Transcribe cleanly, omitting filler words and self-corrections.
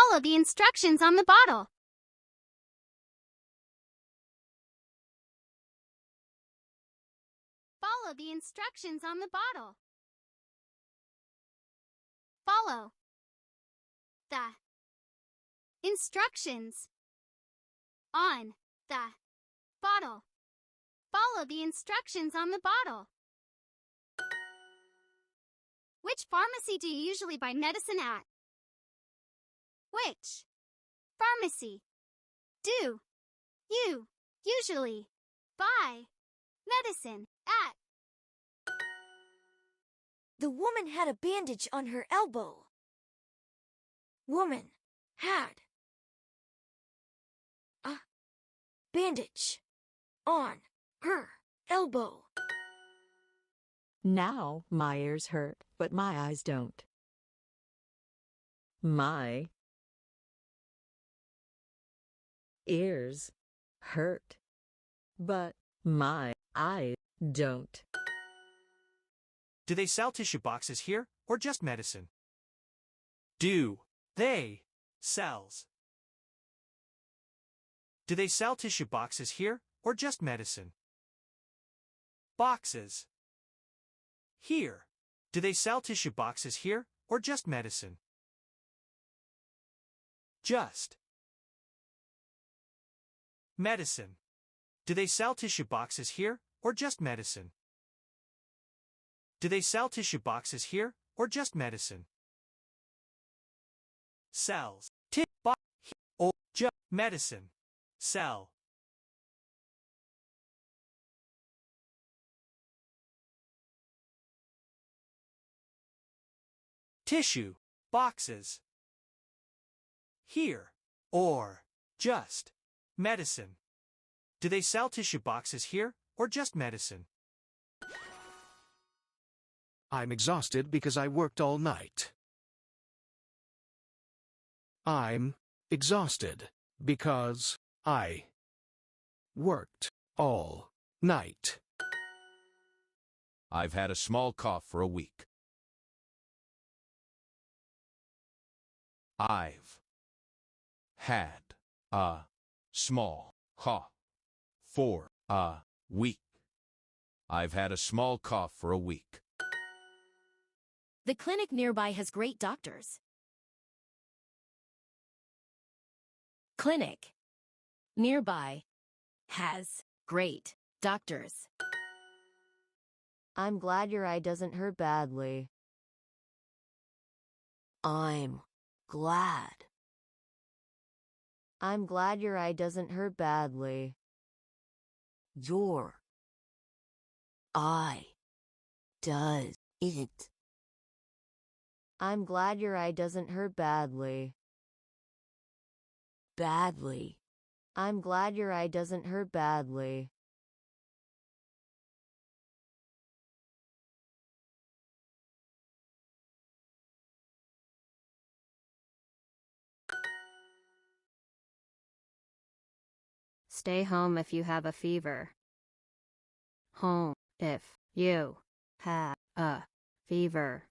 Follow the instructions on the bottle. Follow the instructions on the bottle. Follow the instructions on the bottle. Follow the instructions on the bottle. Which pharmacy do you usually buy medicine at? Which pharmacy do you usually buy medicine at? The woman had a bandage on her elbow. Woman had a bandage on her elbow. Now my ears hurt, but my eyes don't. My ears hurt, but my eyes don't. Do they sell tissue boxes here, or just medicine? Do they sells? Do they sell tissue boxes here, or just medicine? Boxes. Here. Do they sell tissue boxes here, or just medicine? Just. Medicine. Do they sell tissue boxes here, or just medicine? Do they sell tissue boxes here, or just medicine? Sells. Or just medicine. Sell. Tissue boxes. Here. Or just medicine. Do they sell tissue boxes here, or just medicine? I'm exhausted because I worked all night. I'm exhausted because I worked all night. I've had a small cough for a week. I've had a small cough for a week. I've had a small cough for a week. The clinic nearby has great doctors. Clinic nearby has great doctors. I'm glad your eye doesn't hurt badly. I'm glad. I'm glad your eye doesn't hurt badly. Your eye does it. I'm glad your eye doesn't hurt badly. Badly. I'm glad your eye doesn't hurt badly. Stay home if you have a fever. Home if you have a fever.